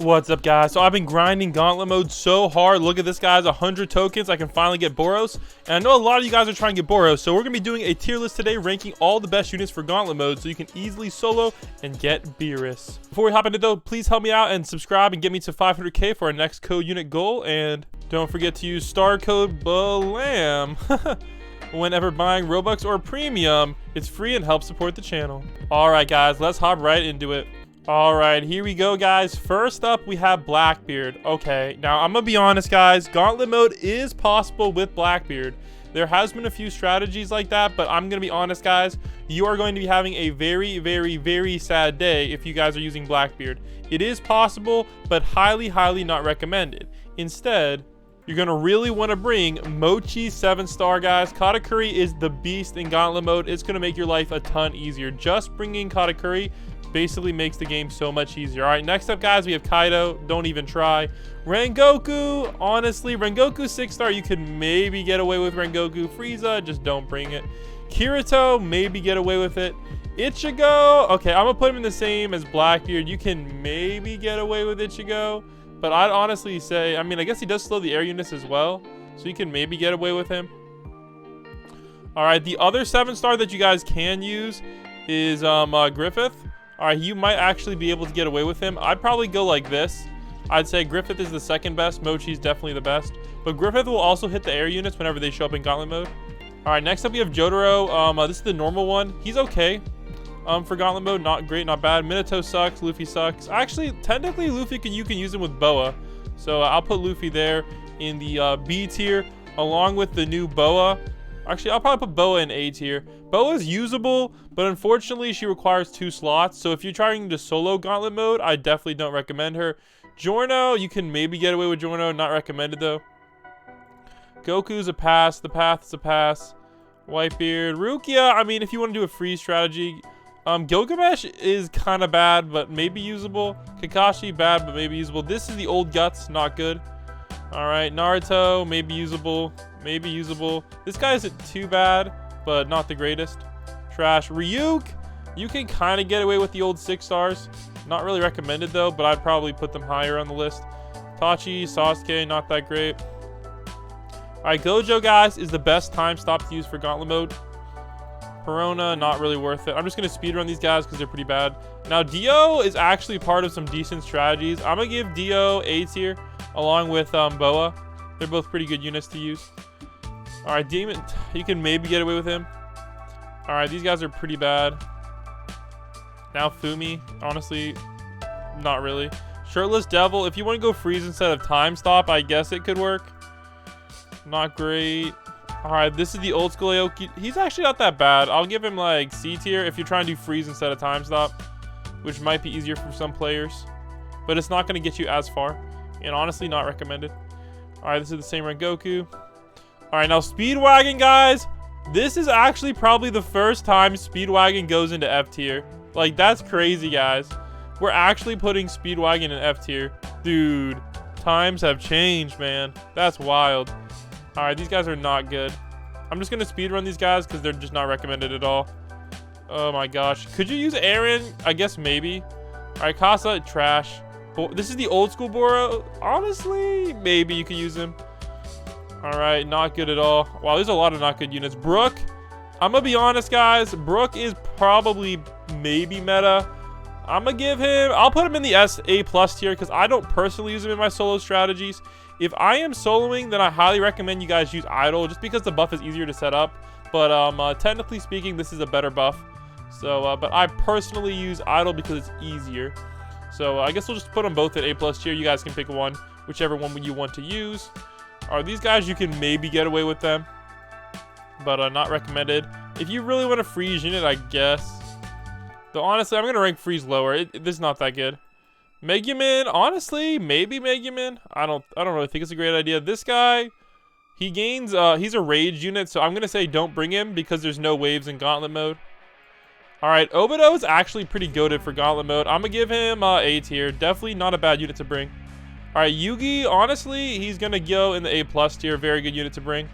What's up, guys? So I've been grinding Gauntlet mode so hard. Look at this, guys. 100 tokens. I can finally get Boros. And I know a lot of you guys are trying to get Boros. So we're going to be doing a tier list today, ranking all the best units for Gauntlet mode so you can easily solo and get Boros. Before we hop into it, though, please help me out and subscribe and get me to 500k for our next code unit goal. And don't forget to use star code BALAM. Whenever buying Robux or Premium. It's free and helps support the channel. Alright, guys. Let's hop right into it. Alright, here we go, guys. First up, we have Blackbeard. Okay, now I'm gonna be honest, guys. Gauntlet mode is possible with Blackbeard. There has been a few strategies like that, but I'm gonna be honest, guys. You are going to be having a very, very, very sad day if you guys are using Blackbeard. It is possible, but highly, highly not recommended. Instead, you're gonna really want to bring Mochi 7-star, guys. Katakuri is the beast in Gauntlet mode. It's gonna make your life a ton easier. Just bringing Katakuri basically makes the game so much easier. All right, next up, guys, we have Kaido. Don't even try. Rengoku, honestly, Rengoku 6-star, you could maybe get away with Rengoku. Frieza, just don't bring it. Kirito, maybe get away with it. Ichigo, okay, I'm gonna put him in the same as Blackbeard. You can maybe get away with Ichigo, but I'd honestly say, I mean, I guess he does slow the air units as well, so you can maybe get away with him. All right, the other 7-star that you guys can use is Griffith. All right, you might actually be able to get away with him. I'd probably go like this. I'd say Griffith is the second best. Mochi's definitely the best. But Griffith will also hit the air units whenever they show up in Gauntlet mode. All right, next up we have Jotaro. This is the normal one. He's okay for Gauntlet mode. Not great, not bad. Minato sucks. Luffy sucks. Actually, technically, you can use him with Boa. So I'll put Luffy there in the B tier along with the new Boa. Actually, I'll probably put Boa in A tier. Boa is usable, but unfortunately, she requires 2 slots. So if you're trying to solo Gauntlet mode, I definitely don't recommend her. Giorno, you can maybe get away with Giorno. Not recommended, though. Goku's a pass. The Path is a pass. Whitebeard. Rukia, I mean, if you want to do a freeze strategy. Gilgamesh is kind of bad, but maybe usable. Kakashi, bad, but maybe usable. This is the old Guts, not good. All right, Naruto, maybe usable. Maybe usable. This guy isn't too bad, but not the greatest. Trash. Ryuk, you can kind of get away with the old 6 stars. Not really recommended, though, but I'd probably put them higher on the list. Tachi, Sasuke, not that great. All right, Gojo, guys, is the best time stop to use for Gauntlet mode. Perona, not really worth it. I'm just going to speedrun these guys because they're pretty bad. Now, Dio is actually part of some decent strategies. I'm going to give Dio A tier along with Boa. They're both pretty good units to use. All right, Demon, you can maybe get away with him. All right, these guys are pretty bad. Now Fumi, honestly, not really. Shirtless Devil, if you want to go freeze instead of time stop, I guess it could work. Not great. All right, this is the old school Aoki. He's actually not that bad. I'll give him like C tier if you're trying to do freeze instead of time stop, which might be easier for some players, but it's not going to get you as far, and honestly, not recommended. All right, this is the same Rengoku. All right, now Speedwagon, guys. This is actually probably the first time Speedwagon goes into F tier. Like, that's crazy, guys. We're actually putting Speedwagon in F tier. Dude, times have changed, man. That's wild. All right, these guys are not good. I'm just going to speedrun these guys because they're just not recommended at all. Oh, my gosh. Could you use Aaron? I guess maybe. All right, Casa, trash. This is the old school Boro. Honestly, maybe you could use him. All right, not good at all. Wow, there's a lot of not good units. Brook, I'm gonna be honest, guys. Brook is probably maybe meta. I'm gonna give him, I'll put him in the A+ tier because I don't personally use him in my solo strategies. If I am soloing, then I highly recommend you guys use Idol just because the buff is easier to set up. But technically speaking, this is a better buff. So, but I personally use Idol because it's easier. So I guess we'll just put them both at A+ tier. You guys can pick one, whichever one you want to use. Are these guys, you can maybe get away with them, but not recommended. If you really want to freeze unit, I guess. Though honestly, I'm gonna rank freeze lower. This is not that good. Megumin, honestly, maybe Megumin. I don't really think it's a great idea. This guy, he gains. He's a rage unit, so I'm gonna say don't bring him because there's no waves in Gauntlet mode. All right, Obito is actually pretty goated for Gauntlet mode. I'm gonna give him A tier. Definitely not a bad unit to bring. All right, Yugi, honestly, he's going to go in the A+ tier. Very good unit to bring.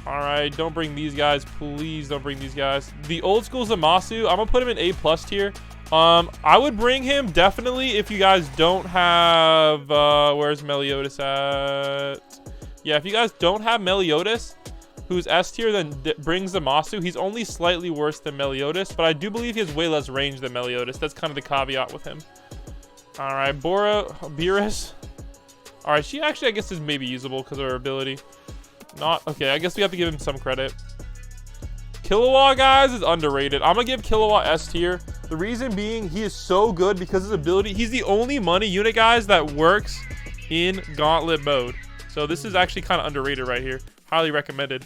All right, don't bring these guys. Please don't bring these guys. The old school Zamasu, I'm going to put him in A+ tier I would bring him definitely if you guys don't have, where's Meliodas at? Yeah, if you guys don't have Meliodas, who's S tier, then brings Zamasu. He's only slightly worse than Meliodas, but I do believe he has way less range than Meliodas. That's kind of the caveat with him. All right, Beerus. All right, she actually, I guess, is maybe usable because of her ability. Not, okay, I guess we have to give him some credit. Kilowatt, guys, is underrated. I'm going to give Kilowatt S tier. The reason being, he is so good because his ability, he's the only money unit, guys, that works in Gauntlet mode. So this is actually kind of underrated right here. Highly recommended.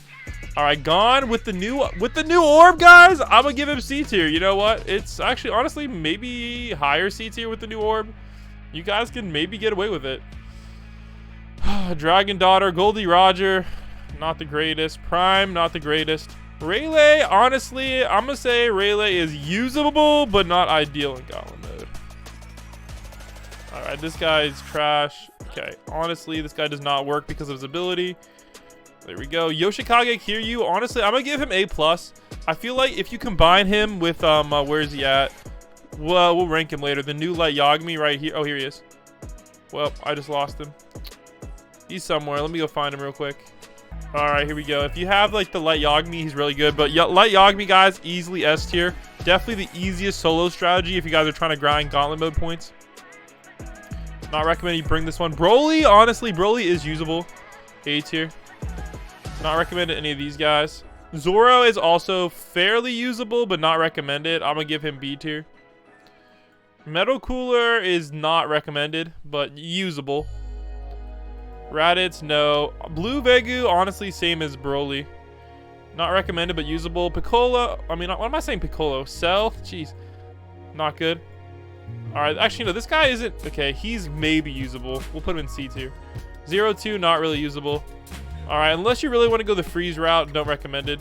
All right, Gon with the new orb, guys. I'm going to give him C tier. You know what? It's actually, honestly, maybe higher C tier with the new orb. You guys can maybe get away with it. Dragon Daughter, Goldie Roger, not the greatest. Prime, not the greatest. Rayleigh, honestly, I'm going to say Rayleigh is usable, but not ideal in Gauntlet mode. All right, this guy is trash. Okay, honestly, this guy does not work because of his ability. There we go. Yoshikage Kiryu, honestly, I'm going to give him A+. I feel like if you combine him with, where is he at? Well, we'll rank him later. The new Light Yagami right here. Oh, here he is. Well, I just lost him. He's somewhere. Let me go find him real quick. All right, here we go. If you have like the Light Yagami, he's really good. But Light Yagami, guys, easily S tier. Definitely the easiest solo strategy if you guys are trying to grind Gauntlet mode points. Not recommend you bring this one. Broly, honestly, Broly is usable. A tier. Not recommended any of these guys. Zoro is also fairly usable, but not recommended. I'm gonna give him B tier. Metal Cooler is not recommended, but usable. Raditz, no. Blue Vegu, honestly, same as Broly. Not recommended, but usable. Piccolo, I mean, what am I saying Piccolo? Cell? Jeez. Not good. Alright, actually, no, this guy isn't... Okay, he's maybe usable. We'll put him in C tier. 0-2, not really usable. Alright, unless you really want to go the freeze route, don't recommend it.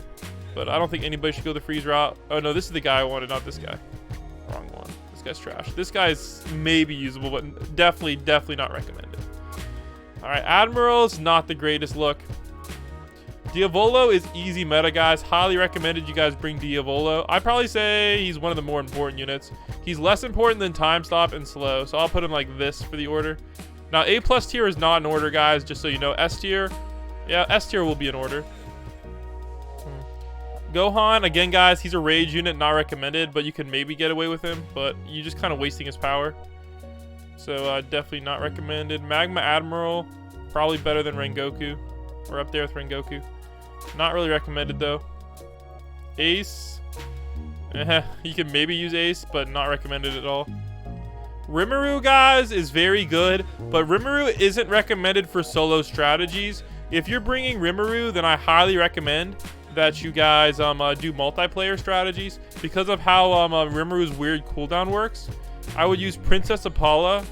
But I don't think anybody should go the freeze route. Oh, no, this is the guy I wanted, not this guy. Wrong one. This guy's trash. This guy's maybe usable, but definitely not recommended. Alright, Admiral's not the greatest look. Diavolo is easy meta, guys. Highly recommended you guys bring Diavolo. I'd probably say he's one of the more important units. He's less important than Time Stop and Slow, so I'll put him like this for the order. Now, A+ tier is not in order, guys, just so you know. S tier, yeah, S tier will be in order. Gohan, again, guys, he's a rage unit, not recommended, but you can maybe get away with him, but you're just kind of wasting his power. So definitely not recommended. Magma Admiral, probably better than Rengoku. We're up there with Rengoku. Not really recommended though. Ace, you can maybe use Ace, but not recommended at all. Rimuru, guys, is very good, but Rimuru isn't recommended for solo strategies. If you're bringing Rimuru, then I highly recommend that you guys do multiplayer strategies because of how Rimuru's weird cooldown works. I would use Princess Apollo.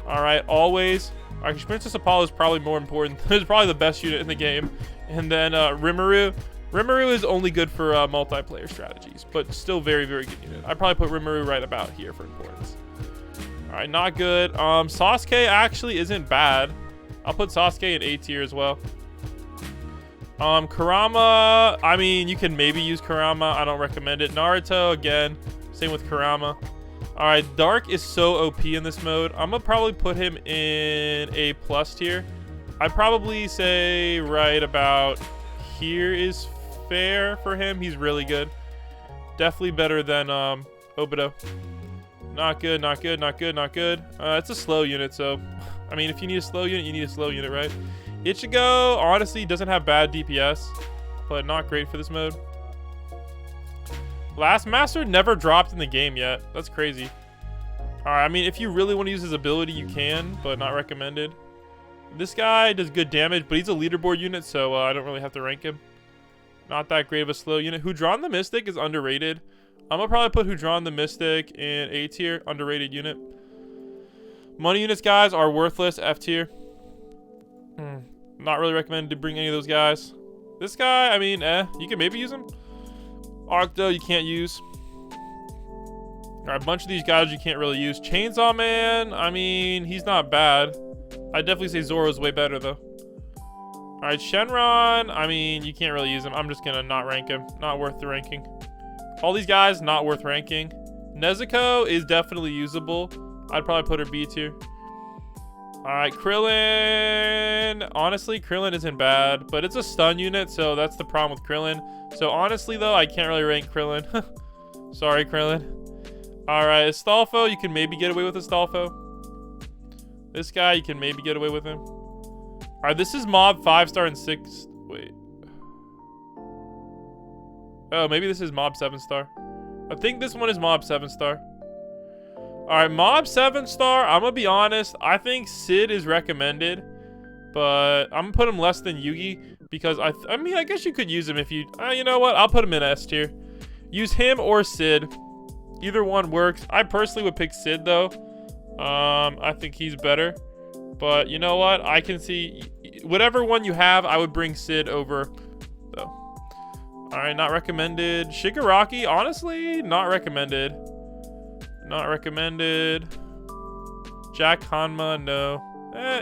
All right, always. Actually, Princess Apollo is probably more important. It's probably the best unit in the game. And then Rimuru. Rimuru is only good for multiplayer strategies, but still very, very good unit. I'd probably put Rimuru right about here for importance. All right, not good. Sasuke actually isn't bad. I'll put Sasuke in A tier as well. Kurama, I mean, you can maybe use Kurama. I don't recommend it. Naruto, again, same with Kurama. All right, Dark is so OP in this mode. I'm gonna probably put him in A+ tier. I'd probably say right about here is fair for him. He's really good. Definitely better than Obito. Not good, not good, not good, not good. It's a slow unit, so I mean, if you need a slow unit, you need a slow unit, right? Ichigo, honestly, doesn't have bad DPS, but not great for this mode. Last Master never dropped in the game yet. That's crazy. Alright, I mean, if you really want to use his ability, you can, but not recommended. This guy does good damage, but he's a leaderboard unit, so I don't really have to rank him. Not that great of a slow unit. Hudron the Mystic is underrated. I'm going to probably put Hudron the Mystic in A tier, underrated unit. Money units, guys, are worthless, F tier. Not really recommended to bring any of those guys. This guy, I mean, you can maybe use him. Arcto, you can't use. Alright, a bunch of these guys you can't really use. Chainsaw Man, I mean, he's not bad. I'd definitely say Zoro's way better, though. Alright, Shenron, I mean, you can't really use him. I'm just gonna not rank him. Not worth the ranking. All these guys, not worth ranking. Nezuko is definitely usable. I'd probably put her B tier. Alright, Krillin. Honestly, Krillin isn't bad, but it's a stun unit, so that's the problem with Krillin. So honestly, though, I can't really rank Krillin. Sorry, Krillin. Alright, Astolfo, you can maybe get away with Astolfo. This guy, you can maybe get away with him. Alright, this is Mob 5-star and 6. Wait. Oh, maybe this is Mob 7-star. I think this one is Mob 7-star. Alright, Mob 7-star, I'm gonna be honest. I think Sid is recommended, but I'm gonna put him less than Yugi because I mean, I guess you could use him if you... you know what? I'll put him in S tier. Use him or Sid. Either one works. I personally would pick Sid, though. I think he's better. But you know what? I can see... Whatever one you have, I would bring Sid over, though. Alright, not recommended. Shigaraki, honestly, not recommended. Not recommended. Jack Hanma, no.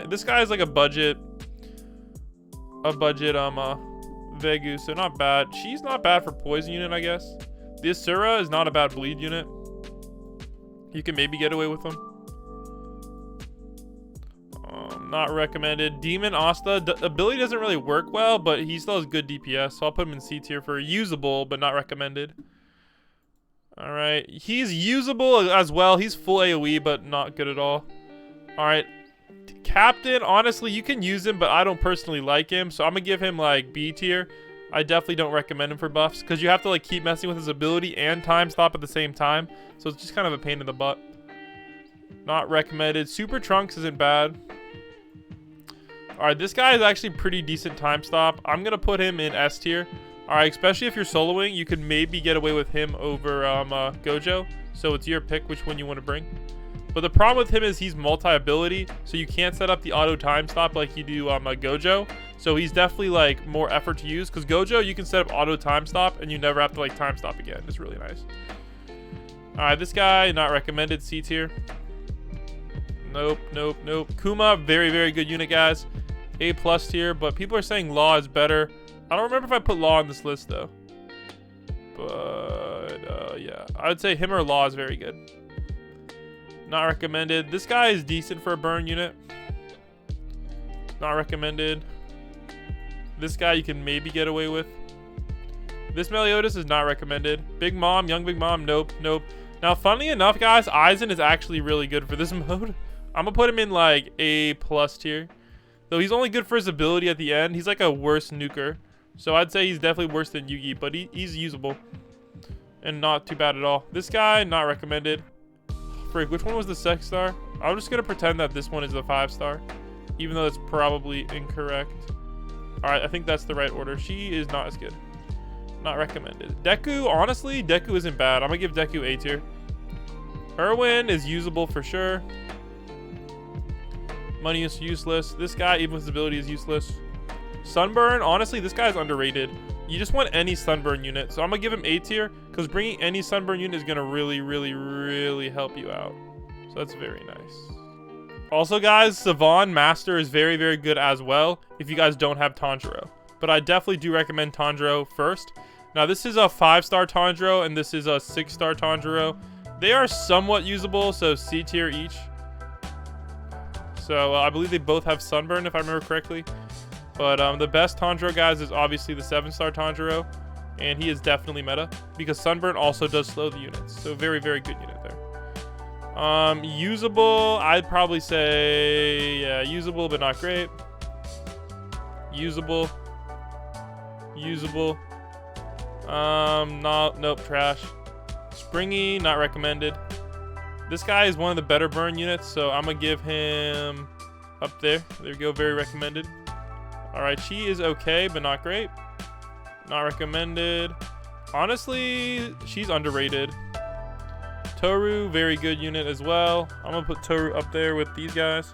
This guy is like a budget Vegu, so not bad. She's not bad for poison unit, I guess. The Asura is not a bad bleed unit. You can maybe get away with them. Not recommended. Demon Asta, ability doesn't really work well, but he still has good DPS, so I'll put him in C tier for usable, but not recommended. Alright, he's usable as well. He's full AoE, but not good at all. Alright, Captain, honestly, you can use him, but I don't personally like him, so I'm gonna give him like B tier. I definitely don't recommend him for buffs, because you have to like keep messing with his ability and time stop at the same time, so it's just kind of a pain in the butt. Not recommended. Super Trunks isn't bad. Alright, this guy is actually pretty decent time stop. I'm gonna put him in S tier. Alright, especially if you're soloing, you could maybe get away with him over Gojo. So it's your pick which one you want to bring. But the problem with him is he's multi-ability, so you can't set up the auto time stop like you do Gojo. So he's definitely like more effort to use, because Gojo you can set up auto time stop and you never have to like time stop again. It's really nice. Alright, this guy, not recommended. C tier. Nope, nope, nope. Kuma, very, very good unit, guys. A+ tier, but people are saying Law is better. I don't remember if I put Law on this list, though. But, yeah. I would say him or Law is very good. Not recommended. This guy is decent for a burn unit. Not recommended. This guy you can maybe get away with. This Meliodas is not recommended. Big Mom, Young Big Mom, nope, nope. Now, funnily enough, guys, Aizen is actually really good for this mode. I'm gonna put him in, like, A+ tier. Though he's only good for his ability at the end. He's like a worse nuker. So I'd say he's definitely worse than Yugi, but he's usable. And not too bad at all. This guy, not recommended. Frick, which one was the 6-star? I'm just gonna pretend that this one is the 5-star. Even though that's probably incorrect. Alright, I think that's the right order. She is not as good. Not recommended. Deku, honestly, Deku isn't bad. I'm gonna give Deku A tier. Erwin is usable for sure. Money is useless. This guy, even with his ability, is useless. Sunburn, honestly, this guy's underrated. You just want any Sunburn unit. So I'm gonna give him A tier, because bringing any Sunburn unit is gonna really, really, really help you out. So that's very nice. Also, guys, Savon Master is very, very good as well if you guys don't have Tanjiro. But I definitely do recommend Tanjiro first. Now, this is a 5-star Tanjiro, and this is a 6-star Tanjiro. They are somewhat usable, so C tier each. So I believe they both have Sunburn, if I remember correctly. But the best Tanjiro, guys, is obviously the 7-star Tanjiro. And he is definitely meta, because Sunburn also does slow the units. So very, very good unit there. Usable, I'd probably say, yeah, usable, but not great. Usable. Usable. Nope, trash. Springy, not recommended. This guy is one of the better burn units, so I'm gonna give him up there. There we go, very recommended. Alright, she is okay, but not great. Not recommended. Honestly, she's underrated. Toru, very good unit as well. I'm gonna put Toru up there with these guys.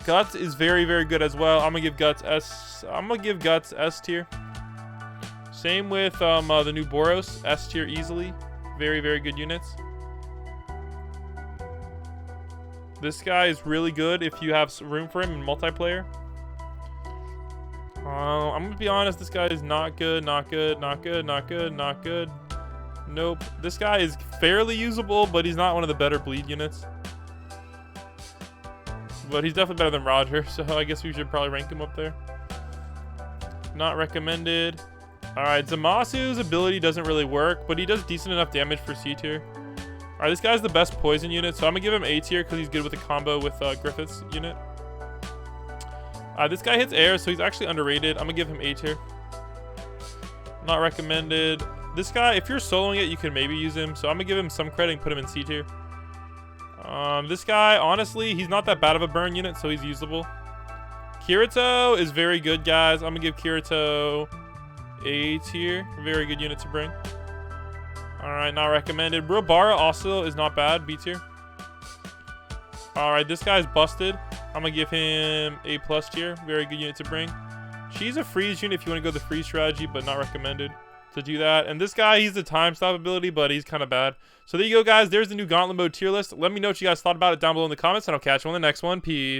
Guts is very, very good as well. I'm gonna give Guts S tier. Same with the new Boros, S tier easily. Very, very good units. This guy is really good if you have room for him in multiplayer. I'm gonna be honest, this guy is not good, not good, not good, not good, not good. Nope. This guy is fairly usable, but he's not one of the better bleed units. But he's definitely better than Roger, so I guess we should probably rank him up there. Not recommended. Alright, Zamasu's ability doesn't really work, but he does decent enough damage for C tier. Alright, this guy's the best poison unit, so I'm gonna give him A tier because he's good with the combo with Griffith's unit. This guy hits air, so he's actually underrated. I'm gonna give him A tier. Not recommended. This guy, if you're soloing it, you can maybe use him, so I'm gonna give him some credit and put him in C tier. This guy, honestly, he's not that bad of a burn unit, so he's usable. Kirito is very good, guys. I'm gonna give Kirito A tier. Very good unit to bring. Alright, not recommended. Robara also is not bad. B tier. Alright, this guy's busted. I'm gonna give him A plus tier. Very good unit to bring. She's a freeze unit if you want to go the freeze strategy, but not recommended to do that. And this guy, he's the time stop ability, but he's kind of bad. So there you go, guys. There's the new Gauntlet mode tier list. Let me know what you guys thought about it down below in the comments, and I'll catch you on the next one. Peace.